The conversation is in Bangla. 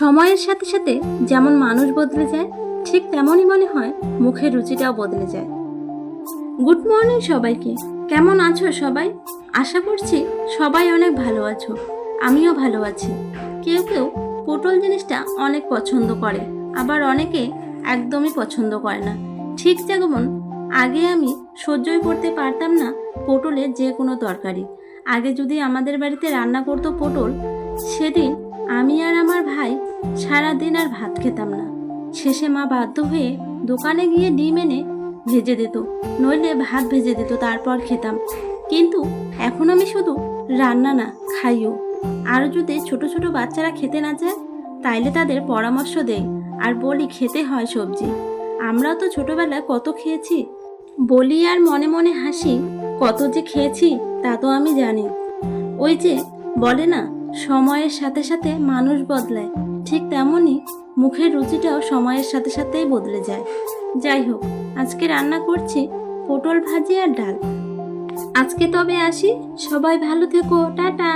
সময়ের সাথে সাথে যেমন মানুষ বদলে যায়, ঠিক তেমনই মনে হয় মুখের রুচিটাও বদলে যায়। গুড মর্নিং সবাইকে। কেমন আছো সবাই? আশা করছি সবাই অনেক ভালো আছো। আমিও ভালো আছি। কেউ কেউ পটল জিনিসটা অনেক পছন্দ করে, আবার অনেকে একদমই পছন্দ করে না। ঠিক যেমন আগে আমি সহ্যই করতে পারতাম না পটলের যে কোনো তরকারি। আগে যদি আমাদের বাড়িতে রান্না করতো পটল, সেদিন আমি আর আমার ভাই সারাদিন আর ভাত খেতাম না। শেষে মা বাধ্য হয়ে দোকানে গিয়ে ডিম এনে ভেজে দিত, নইলে ভাত ভেজে দিত, তারপর খেতাম। কিন্তু এখন আমি শুধু রান্না না, খাইও। আরও যদি ছোট ছোট বাচ্চারা খেতে না চায়, তাইলে তাদের পরামর্শ দেই আর বলি খেতে হয় সবজি। আমরাও তো ছোটবেলায় কত খেয়েছি, বলি আর মনে মনে হাসি। কত যে খেয়েছি তা তো আমি জানি। ওই যে বলে না, সময়ের সাথে সাথে মানুষ বদলায়, ঠিক তেমনই মুখের রুচিটাও সময়ের সাথে সাথেই বদলে যায়। যাই হোক, আজকে রান্না করছি পটল ভাজি আর ডাল। আজকে তবে আসি, সবাই ভালো থেকো, টাটা।